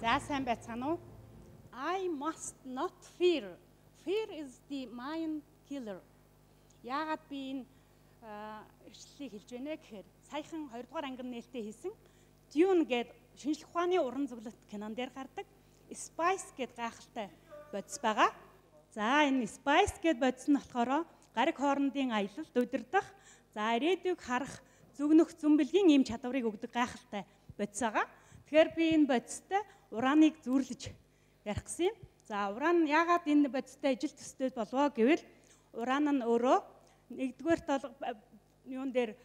За сайн байцгаана уу? I must not fear. Fear is the mind killer. Яагаад би энэ эрсдлийг хэлж байна гэхээр саяхан 2 дугаар ангин нээлттэй хийсэн Dune гэдэг шинжлэх ухааны уран зөглөлт кинон дээр гардаг Spice гэдэг гайхалтай бодис байгаа. За энэ Spice гэдэг бодис нь болохоор гариг хоорондын аялалд удирдах, за ирээдүйг харах, зүгнөх зэмбэлгийн ийм чадварыг өгдөг гайхалтай бодис байгаа. Тэгэхээр би энэ бодистой урааныг зүүрлэж ярих гэсэн юм. За уран яагаад энэ бодистой ижил төстэй болов гэвэл уран нь өөрөө нэгдүгээрт бол юун дээр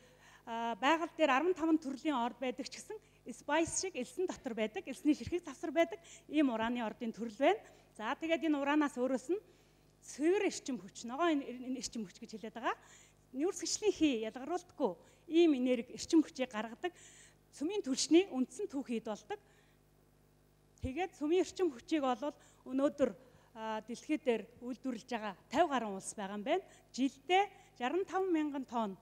байгаль дээр 15 төрлийн орд байдаг ч гэсэн Spice шиг элсэн дотор байдаг, элсний ширхэг завсар байдаг ийм урааны ордын төрөл байна. За тэгээд энэ ураанаас өөрөөс нь цэвэр эрчим хүч, ногоо энэ эрчим хүч гэж хэлээд байгаа. Нүүрс гიშлийн хий ялгаруулдаггүй ийм энерги эрчим хүчийг гаргадаг цөмийн түлшний үндсэн түүхийд болдог. Тэгээд цөмийн эрчим хүчийг бол өнөөдөр дэлхий дээр үйлдвэрлэж байгаа 50 гаруй улс байгаа юм байна. Жилдээ 65 мянган тонн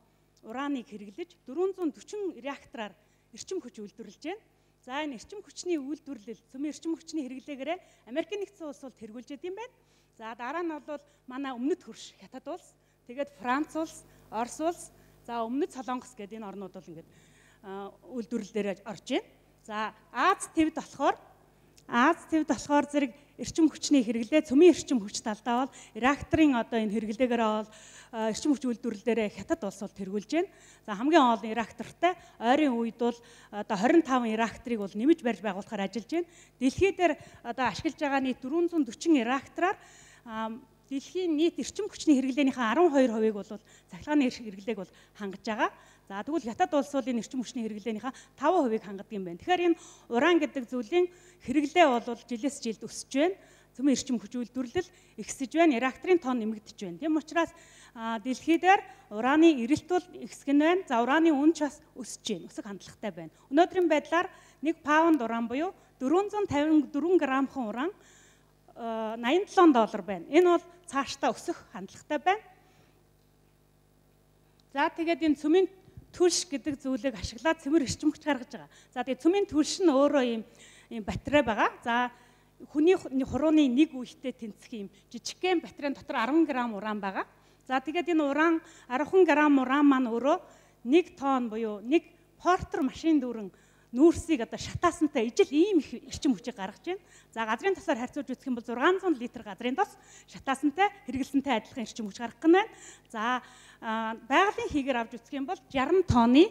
урааныг хэрэглэж 440 реактораар эрчим хүч үйлдвэрлэж байна. За энэ эрчим хүчний үйлдвэрлэл, цөмийн эрчим хүчний хэрэглээгээрээ Америкийн нэгдсэн улс бол тэргүүлж идэм байна. За дараа нь бол манай өмнөд хөрш Хятад улс, тэгээд Франц улс, Орос улс, за өмнөд Солонгос гэдэг энэ орнууд бол ингээд үйлдвэрлэл дээр орж байна. За Аз твд болохоор зэрэг эрчим хүчний хэрэглээ, цөмийн эрчим хүч талдаа бол реакторын одоо энэ хэрэглээгээр бол эрчим хүч үйлдвэрлэлээр Хятад улс бол тэргүүлж байна. За хамгийн олон реактортай ойрын үед бол одоо 25 реакторыг бол нэмж барьж байгуулахаар ажиллаж байна. Дэлхий дээр одоо ашиглаж байгаа нийт 440 реактораар дэлхийн нийт эрчим хүчний хэрэглээнийхээ 12%-ийг бол цахилгааны хэрэглээг бол хангаж байгаа. За тэгвэл Хятад улс бол энэ эрчим хүчний хэрэглээнийхээ 5%-ийг хангадаг юм байна. Тэгэхээр энэ уран гэдэг зүйлийн хэрэглээ бол жилээс жилд өсөж байна. Цөмийн эрчим хүч үйлдвэрлэл ихсэж байна. Реакторын тоон нэмэгдэж байна. Тийм учраас дэлхий дээр ураны эрэлт бол ихсгэн байна. За ураны үнэ ч бас өсөж байна. Өсөх хандлагатай байна. Өнөөдрийн байдлаар 1 паунд уран буюу 454 грамхан уран $87 байна. Энэ бол цаашдаа өсөх хандлагатай байна. За тэгээд энэ цөмийн түлш гэдэг зүйлийг ашиглаад цэвэр эрчим хүч гаргаж байгаа. За тэгээд цөмийн түлш нь өөрөө ийм батарей байгаа. За хүний хурууны нэг үедээ тэнцэх ийм жижигхэн батарейн дотор 10 г уран байгаа. За тэгээд энэ уран 10 г уран маань өөрөө 1 тонн буюу 1 портер машин дүүрэн нүүрсийг одоо шатаасантай ижил ийм их эрчим хүчийг гаргаж байна. За газрын тосоор харьцуулж үзэх юм бол 600 литр газрын тос шатаасантай хэрэгэлсэнтэй адилхан эрчим хүч гаргах нь байна. За байгалийн хийгээр авч үзэх юм бол 60 тонны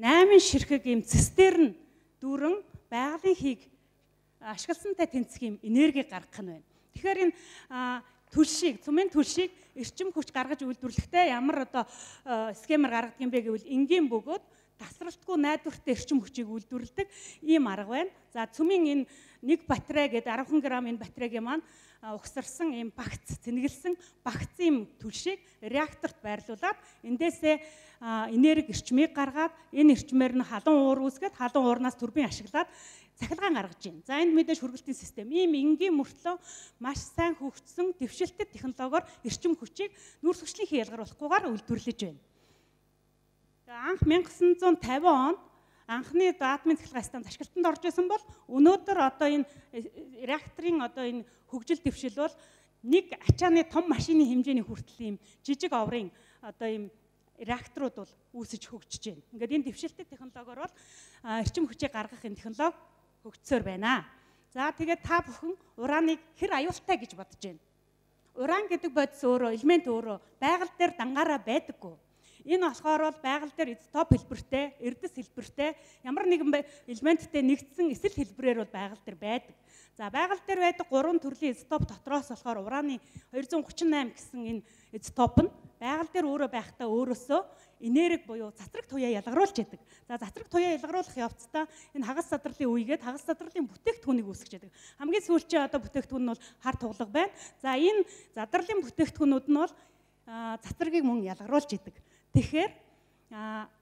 8 ширхэг ийм цистерн дүүрэн байгалийн хийг ашигласантай тэнцэх ийм энерги гаргах нь байна. Тэгэхээр энэ түлшийг, цөмийн түлшийг эрчим хүч гаргаж үйлдвэрлэхдээ ямар одоо схемээр гаргадаг юм бэ гэвэл энгийн бөгөөд тасралтгүй найдвартай эрчим хүчийг үйлдвэрлэдэг ийм арга байна. За цөмийн энэ нэг батарей гэдэг 10 г энэ батарейгийн маань угсарсан ийм багц, цэнгэлсэн багцын түлшийг реакторт байрлуулад эндээсээ энерги эрчмийг гаргаад энэ эрчмээр нь халуун уур үүсгээд халуун уурнаас турбин ашиглаад цахилгаан гаргаж байна. За энд мэдээж хүргэлтийн систем ийм энгийн мөртлөө маш сайн хөгжсөн дэвшилтэт технологиор эрчим хүчийг нүүрс хүчлийн хялгаруулахгүйгээр үйлдвэрлэж байна. Анх 1950 он анхны атомын цахилгаан станц ашиглалтанд орж исэн бол өнөөдөр одоо энэ реакторын одоо энэ хөгжил дэвшил бол нэг ачааны том машины хэмжээний хүртэл ийм жижиг оврын одоо ийм реакторууд бол үүсэж хөгжиж байна. Ингээд энэ дэвшилтэй технологиор бол эрчим хүчийг гаргах энэ технологи хөгжсөөр байна. За тэгээд та бүхэн урааныг хэр аюултай гэж бодож байна? Уран гэдэг бодис өөрөө, элемент өөрөө байгаль дээр дангаараа байдаггүй. Энэ болохоор бол байгаль дээр изотоп хэлбэртэй, эрдэс хэлбэртэй ямар нэгэн элементтэй нэгдсэн эсрэг хэлбэрээр бол байгаль дээр байдаг. За байгаль дээр байдаг 3 төрлийн изотоп дотроос болохоор ураны 238 гэсэн энэ изотоп нь байгаль дээр өөрөө байхдаа өөрөөсөө энерги буюу цацраг туяа ялгаруулж яадаг. За цацраг туяа ялгаруулах явцдаа энэ хагас задралын үегээд хагас задралын бүтээгдэхүүнийг үүсгэж яадаг. Хамгийн сүүлчийн одоо бүтээгдэхүүн нь бол хар туглаг байна. За энэ задралын бүтээгдэхүүнүүд нь бол цацрагийг мөн ялгаруулж яадаг. Тэгэхээр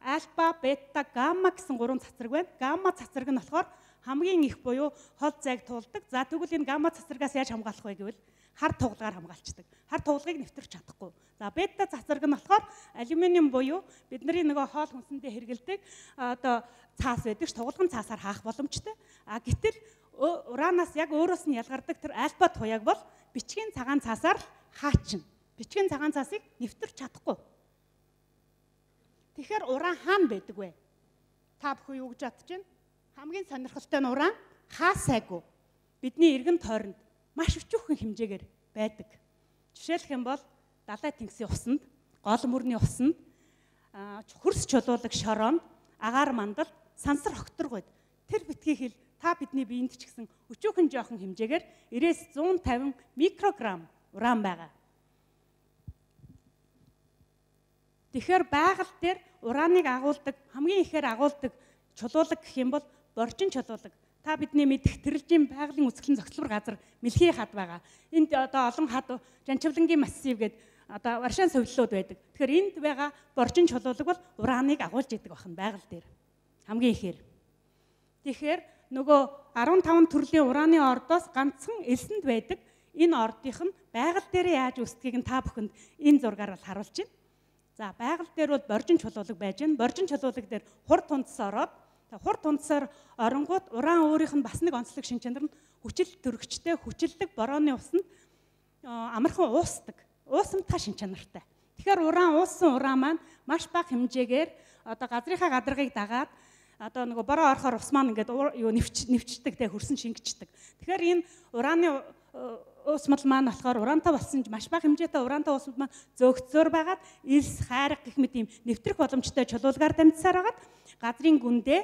альфа, бета, гамма гэсэн 3 цацраг байна. Гамма цацраг нь болохоор хамгийн их буюу хол зайг туулдаг. За тэгвэл энэ гамма цацрагаас яаж хамгаалах вэ гэвэл хар туглагаар хамгаалцдаг. Хар туглагыг нэвтэрч чадахгүй. За бета цацраг нь болохоор алюминиум буюу бидний нөгөө хоол хүнсэндээ хэрэгэлдэг одоо цаас байдаг ш туглагын цаасаар хаах боломжтой. Гэтэл уранаас яг өөрөөс нь ялгардаг тэр альфа туяаг бол бичгийн цагаан цаасаар хаачна. Бичгийн цагаан цаасыг нэвтэрч чадахгүй. Тэгэхээр уран хаана байдаг вэ? Та бүхэн юу гэж бодож байна? Хамгийн сонирхолтой нь уран хаа сайгүй бидний эргэн тойронд маш өчүүхэн хэмжээгээр байдаг. Жишээлх юм бол далай тэнгисийн усанд, гол мөрний усанд, хөрс чулуулаг шороонд, агаар мандал, сансар хогторгойд тэр битгий хэл та бидний биеинд ч гэсэн өчүүхэн жоохон хэмжээгээр 90-150 микрограмм уран байгаа. Тэгэхээр байгаль дээр ураныг агуулдаг, хамгийн ихээр агуулдаг чулуулаг гэх юм бол боржин чулуулаг. Та бидний мэдэх тэрэлжийн байгалийн үзэсгэлэн зохицлбор газар мэлхий хад байгаа. Энд одоо олон хад жанчвлангийн массив гэдэг одоо варшаан сувиллууд байдаг. Тэгэхээр энд байгаа боржин чулуулаг бол ураныг агуулж идэг бахан байгаль дээр. Хамгийн ихээр. Тэгэхээр нөгөө 15 төрлийн ураны ордоос ганцхан элсэнд байдаг энэ ордынх нь байгаль дээр яаж үүсдгийг нь та бүхэнд энэ зургаар харуулж байна. За байгаль дээр бол боржин чулуулаг байж байна. Боржин чулуулаг дээр хур тундас ороод хур тундасаар оронгууд уран өөрийнх нь бас нэг онцлог шин чанар нь хүчил төрөгчтэй хүчилдэг борооны усанд амархан уусдаг. Уусамтгай шин чанартай. Тэгэхээр уран уусан уран маань маш бага хэмжээгээр одоо газрынхаа гадаргыг дагаад одоо нөгөө бороо орохоор ус маань ингээд юу нэвчдэг те хөрсөн шингэждэг. Тэгэхээр энэ ураны уусмал маань болохоор урантай болсон маш бага хэмжээтэй урантай уусмал маань зөөгцөөр байгаад элс хайрах гэх мэт ийм нэвтрэх боломжтой чулуулгаар дамжсаар байгаад газрын гүндээ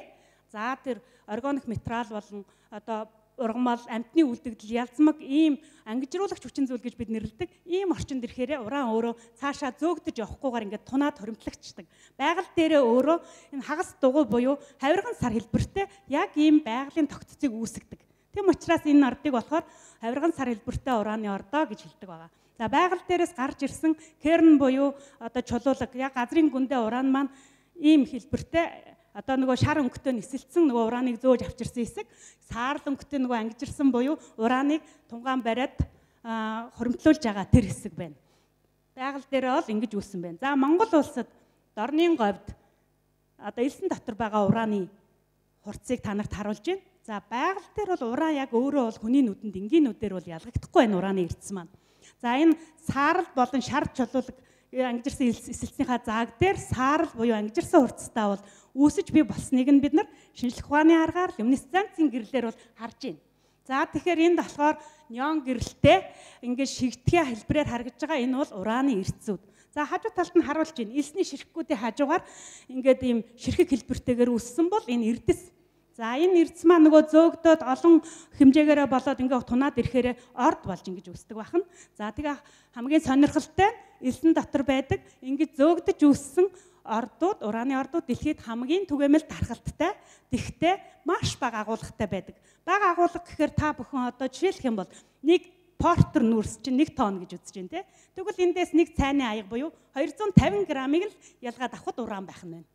за тэр органик материал болон одоо ургамал амьтны үлдэгдэл ялзмаг ийм ангижруулагч хүчин зүйл гэж бид нэрлэдэг ийм орчинд ирэхээр уран өөрөө цаашаа зөөгдөж явахгүйгээр ингээд тунаад хоримтлагчдаг. Байгаль дээрээ өөрөө энэ хагас дугуй буюу хавирган сар хэлбэртэй яг ийм байгалийн тогтцыг үүсгдэг. Тэм учраас энэ ордыг болохоор хавирган сар хэлбэртэй ураны ордоо гэж хэлдэг байгаа. За байгаль дээрээс гарч ирсэн керн буюу одоо чулуулаг яг газрын гүндээ уран маань ийм хэлбэртэй одоо нөгөө шар өнгөтэй нисэлсэн нөгөө ураныг зөөж авчирсан хэсэг, саарл өнгөтэй нөгөө ангижирсан буюу ураныг тунгаан бариад хоримтлуулж байгаа тэр хэсэг байна. Байгаль дээр бол ингэж үүссэн байна. За Монгол улсад дорны говьд одоо элсэн дотор байгаа ураны хурцыг танарт харуулж байна. За байгаль дээр бол уран яг өөрөө бол хүний нүдэнд энгийнүүдээр бол ялгагдахгүй байна ураны эрдэс маань. За энэ саарл болон шар чулуулаг ангижирсан эсэлцнийхаа зааг дээр саарл буюу ангижирсан хурцтай бол үүсэж бий болсныг нь бид нар шинжлэх ухааны аргаар люминесценцийн гэрлэлээр бол харж байна. За тэгэхээр энд болохоор неон гэрэлтэй ингээд шигтгэе хэлбэрээр харагдж байгаа энэ бол ураны эрдсүүд. За хажуу талд нь харуулж байна. Элсний ширхгүүдийн хажуугаар ингээд ийм ширхэг хэлбэртэйгээр үүссэн бол энэ эрдэс. За энэ эрдэс маань нөгөө зөөгдөд олон хэмжээгээрээ болоод ингээд тунаад ирэхээр орд болж ингэж үүсдэг байна. За тэгээ хамгийн сонирхолтой элсэн дотор байдаг ингэж зөөгдөж үүссэн ордууд, ураны ордууд дэлхийд хамгийн түгээмэл тархалттай, тэгтээ маш бага агуулгатай байдаг. Бага агуулга гэхээр та бүхэн одоо жишээлх юм бол нэг портер нүүрс чинь 1 тонн гэж үзэж байна те. Тэгвэл эндээс нэг цайны аяга буюу 250 грамыг л ялгаад авахд уран байх нь байна.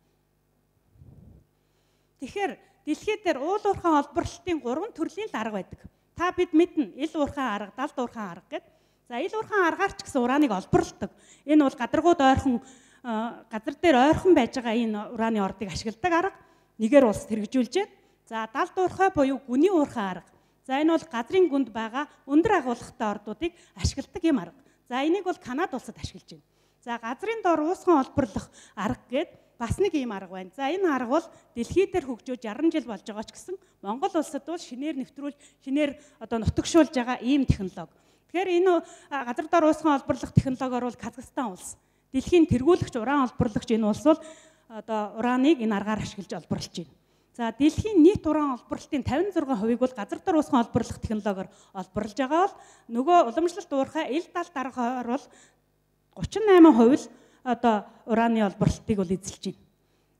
Тэгэхээр дэлхийд дээр уул уурхайн олборлолтын 3 төрлийн л арга байдаг. Та бид мэднэ ил уурхайн арга, далд уурхайн арга гэдэг. За ил уурхайн аргаар ч гэсэн ураныг олборлдог. Энэ бол гадаргууд ойрхон газар дээр ойрхон байж байгаа энэ ураны ордыг ашигладаг арга нэгээр улс хэрэгжүүлж байна. За далд уурхай буюу гүний уурхай арга. За энэ бол газрын гүнд байгаа өндөр агуулгатай ордуудыг ашигладаг юм арга. За энийг бол Канада улсад ашиглаж байна. За газрын дор уусган олборлох арга гээд бас нэг ийм арга байна. За энэ арга бол дэлхий дээр хөгжөөж 60 жил болж байгаа ч гэсэн Монгол улсад бол шинээр нэвтрүүлж, шинээр одоо нутагшуулж байгаа ийм технологи. Тэгэхээр энэ газар дор уусган олборлох технологиор бол Казахстан улс дэлхийн тэргүүлэгч уран олборлагч энэ улс бол одоо ураныг энэ аргаар ашиглаж олборлож байна. За дэлхийн нийт уран олборлолтын 56%-ыг бол газар дор уусган олборлох технологиор олборлож байгаа бол нөгөө уламжлалт уурхай ил далд аргаар бол 38% л одоо ураны олборлолтыг бол эзэлж байна.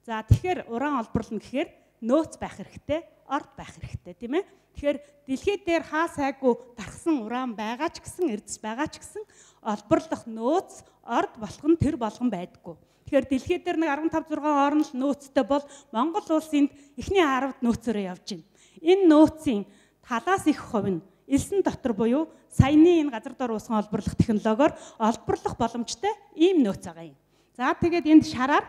За тэгэхээр уран олборлно гэхээр нөөц байх хэрэгтэй, орд байх хэрэгтэй тийм ээ. Тэгэхээр дэлхий дээр хаа сайгүй тархсан уран байгаа ч гэсэн, эрдэс байгаа ч гэсэн олборлох нөөц, орд болгон тэр болгон байдаггүй. Тэгэхээр дэлхий дээр нэг 15-6 орн л нөөцтэй бол Монгол улс энд эхний 10-д нөөцөөрөө явж байна. Энэ нөөцийн талаас их хувь нь элсэн дотор буюу саяны энэ газар дор уусган олборлох технологиор олборлох боломжтой ийм нөөц байгаа юм. За тэгээд энд шараар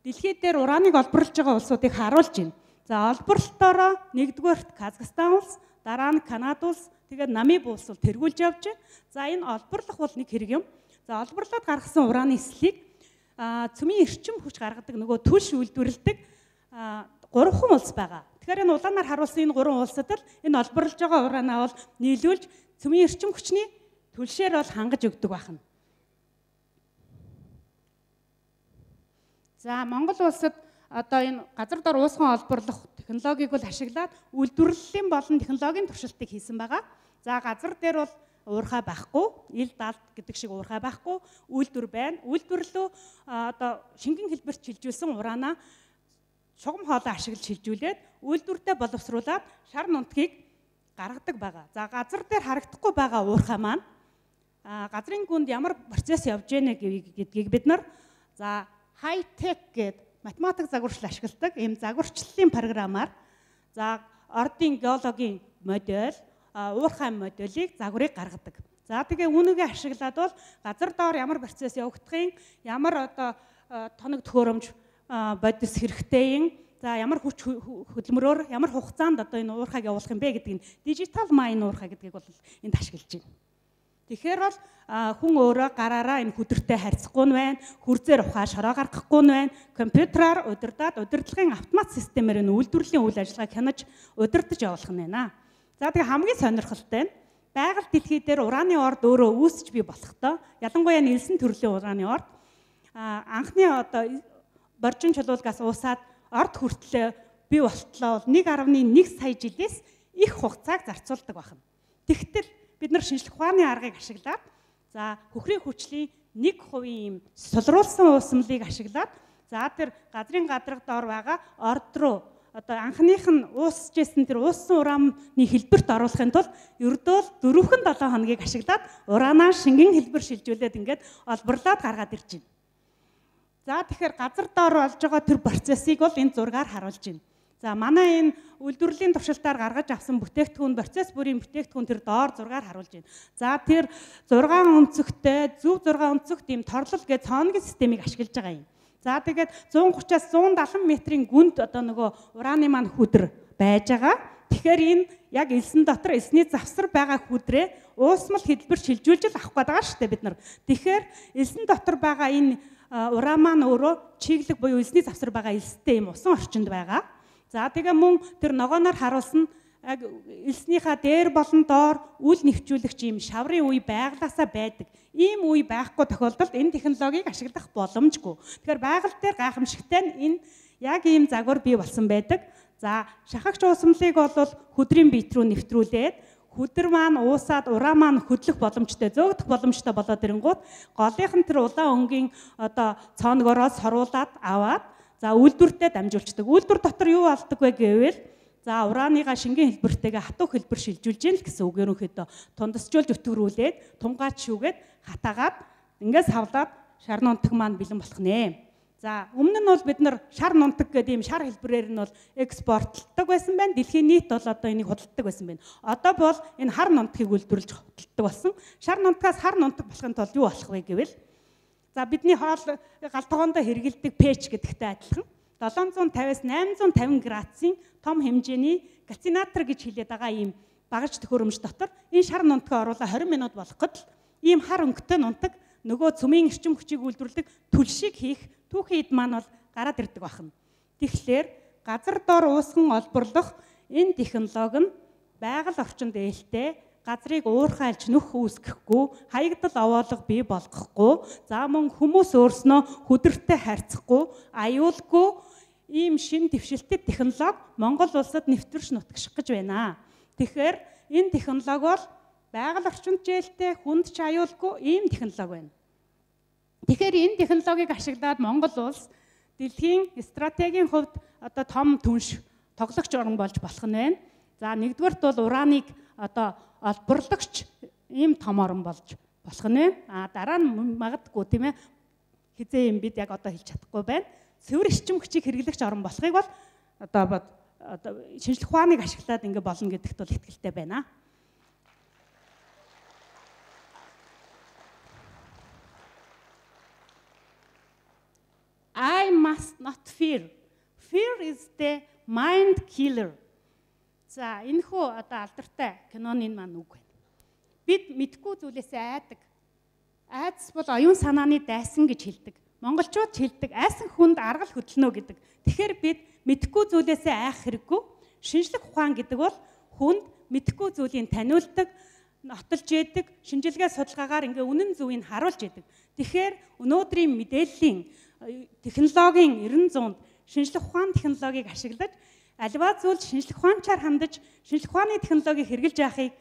дэлхий дээр ураныг олборлож байгаа улсуудыг харуулж байна. За олборлолтоороо нэгдүгээрт Казахстан улс, дараа нь Канада улс, тэгээд Намиб улс бол тэргүүлж явж байна. За энэ олборлох бол нэг хэрэг юм. За олборлоод гаргасан ураны эслийг цөмийн эрчим хүч гаргадаг нөгөө түлш үйлдвэрлэдэг 3 улс байгаа. Тэгэхээр энэ улаанаар харуулсан энэ 3 улсад л энэ олборлож байгаа ураанаа бол нийлүүлж цөмийн эрчим хүчний түлшээр бол хангаж өгдөг байна. За Монгол улсад одоо энэ газар дор уусган олборлох технологиг бол ашиглаад үйлдвэрлэлийн болон технологийн туршилтыг хийсэн байгаа. За газар дээр бол уурхай байхгүй, ил далд гэдэг шиг уурхай байхгүй, үйлдвэр байна. Үйлдвэрлэлөө одоо шингэн хэлбэрт шилжүүлсэн ураанаа шугам хоолой ашиглаж шилжүүлээд үйлдвэртэй боловсруулад шар нутгийг гаргадаг байгаа. За газар дээр харагдахгүй байгаа уурхай маань газрын гүнд ямар процесс явж байна гэдгийг бид нар за хай-тек гэдэг математик загварчил ашигладаг ийм загварчлалын програмаар за ордын геологийн модель, уурхай моделийг загварыг гаргадаг. За тэгээ үүнийгээ ашиглаад бол газар доор ямар процесс явагдахын, ямар одоо тоног төхөөрөмж бодис хэрэгтэй юм. За ямар хүч хөдөлмөрөөр ямар хугацаанд одоо энэ уурхайг явуулах юм бэ гэдэг нь дижитал майн уурхай гэдгийг бол энд ашиглаж байна. Тэгэхээр бол хүн өөрөө гараараа энэ хүдэртэй харьцахгүй нь байна, хүрзээр ухаа шороо гаргахгүй нь байна, компьютераар удирдаад удирдлагын автомат системээр энэ үйлдвэрлэлийн үйл ажиллагааг хянаж удирдах явуулах нь байна. За тэгээ хамгийн сонирхолтой нь байгаль дэлхий дээр ураны орд өөрөө үүсч бий болохтой. Ялангуяа нэлсэн төрлийн ураны орд анхны одоо боржин чулуулгаас уусаад орд хүртлээр бий болтлоо бол 1.1 сая жилээс их хугацааг зарцуулдаг байна. Тэгтэл бид нар шинжлэх ухааны аргыг ашиглаад за хөхрийн хүчлийн 1% ийм сулруулсан уусмлыг ашиглаад за тэр газрын гадарга доор байгаа орд руу одоо анхных нь уусж ирсэн тэр ууссан ураны хэлбэрт оруулахын тулд ердөө 4-7 хоногийг ашиглаад ураанаа шингэн хэлбэр шилжүүлээд ингээд олборлоод гаргаад ирж байна. За тэгэхээр газар доор болж байгаа тэр процессыг бол энэ зургаар харуулж байна. За манай энэ үйлдвэрлэлийн туршилтаар гаргаж авсан бүтээгдэхүүн процесс бүрийн бүтээгдэхүүн тэр доор зургаар харуулж байна. За тэр 6 өнцөгтэй зөв 6 өнцөг тийм торлол гэж цооногийн системийг ашиглаж байгаа юм. За тэгээд 130-аас 170 метрийн гүнд одоо нөгөө ураны маань хүдэр байж байгаа. Тэгэхээр энэ яг элсэн дотор элсний завсар байгаа хүдрээ уусмал хэлбэр шилжүүлж л авах гээд байгаа шүү дээ бид нар. Тэгэхээр элсэн дотор байгаа энэ уран маань өөрөө чиглэг буюу элсний завсар байгаа элстэй юм усан орчинд байгаа. За тэгээ мөн тэр ногооноор харуулсан элснийхаа дээр болон доор үл нэвчүүлэгч ийм шаврын үе байглаасаа байдаг. Ийм үе байхгүй тохиолдолд энэ технологиг ашиглах боломжгүй. Тэгэхээр байгаль дээр гайхамшигтай нь энэ яг ийм загвар бий болсон байдаг. За шахагч уусмлыг бол хөдрийн биет рүү нэвтрүүлээд хүдэр маань уусаад ураа маань хөдлөх боломжтой, зөөгдөх боломжтой болоод ирэнгүүт голынхан тэр улаан өнгийн одоо цооногоороо соруулаад аваад за үйлдвэртээ дамжуулцдаг. Үйлдвэр дотор юу болдог вэ гэвэл за урааныга шингэн хэлбэртэйгээ хатуу хэлбэр шилжүүлж яах гэсэн үг ерөнхийдөө тундасжуулж өтгөрүүлээд тунгааж шүүгээд хатаагаад ингээс хавлаад шар нунтаг маань бэлэн болох нэ. За өмнө нь бол бид нар шар нунтаг гэдэг ийм шар хэлбэрээр нь бол экспортлдог байсан байна. Дэлхийн нийт бол одоо энийг худалдаг байсан байна. Одоо бол энэ хар нунтгийг үйлдвэрлэж худалдаг болсон. Шар нунтагаас хар нунтаг болохын тулд юу болох вэ гэвэл за бидний хоол галтгоондоо хэрэгэлдэг пэч гэдэгтэй адилхан 750-аас 850 градусын том хэмжээний кальцинатор гэж хэлээд байгаа ийм багаж төхөөрөмж дотор энэ шар нунтгаа оруулаа 20 минут болгоход ийм хар өнгөтэй нунтаг нөгөө цөмийн эрчим хүчийг үйлдвэрлэдэг түлшийг хийх түүхийн эд маань бол гараад ирдэг байна. Тэгэхээр газар дор уусган олборлох энэ технологи нь байгаль орчинд ээлтэй газрыг уурхайлж нүх үүсгэхгүй, хаягдал овоолго бий болгохгүй, за мөн хүмүүс өөрснөө хүдэртэй харьцахгүй, аюулгүй ийм шин дэвшилтэд технологи Монгол улсад нэвтрэж нутагших гэж байна. Тэгэхээр энэ технологи бол байгаль орчинд ээлтэй, хүнд ч аюулгүй ийм технологи байна. Тэгэхээр энэ технологиг ашиглаад Монгол улс дэлхийн стратегийн хувьд одоо том түнш тоглогч орн болж болох нь байна. За нэгдүгээрт бол ураныг одоо олборлагч ийм том орн болж болох нь байна. Дараа нь магадгүй тийм ээ хизээ юм бид яг одоо хэлж чадахгүй байна. Цэвэр эрчим хүчийг хэрэглэгч орн болохыг бол одоо шинжлэх ухааныг ашиглаад ингэ болно гэдэгт бол итгэлтэй байна. I must not fear. Fear is the mind killer. За энэхүү одоо алдартай киноны маань үг байна. Бид мэдгүй зүйлээсээ айдаг. Айдас бол оюун санааны дайсан гэж хэлдэг. Монголчууд хэлдэг айсан хүнд аргал хөдлөнө гэдэг. Тэгэхээр бид мэдгүй зүйлээсээ айх хэрэггүй. Шинжлэх ухаан гэдэг бол хүнд мэдгүй зүйлийг таниулдаг, нотолж яадаг, шинжилгээ судалгаагаар ингээ үнэн зөвийг харуулж яадаг. Тэгэхээр өнөөдрийн мэдээллийн технологийн 90-100-д шинжлэх ухааны технологиг ашиглаж аливаа зүйл шинжлэх ухаанчаар хандаж шинжлэх ухааны технологиг хэрэгжилж яахыг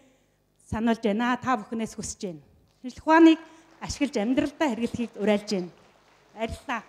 сануулж байна. Та бүхнээс хүсэж байна. Шинжлэх ухааныг ашиглаж амьдралдаа хэрэглэхийг уриалж байна. Баярлалаа.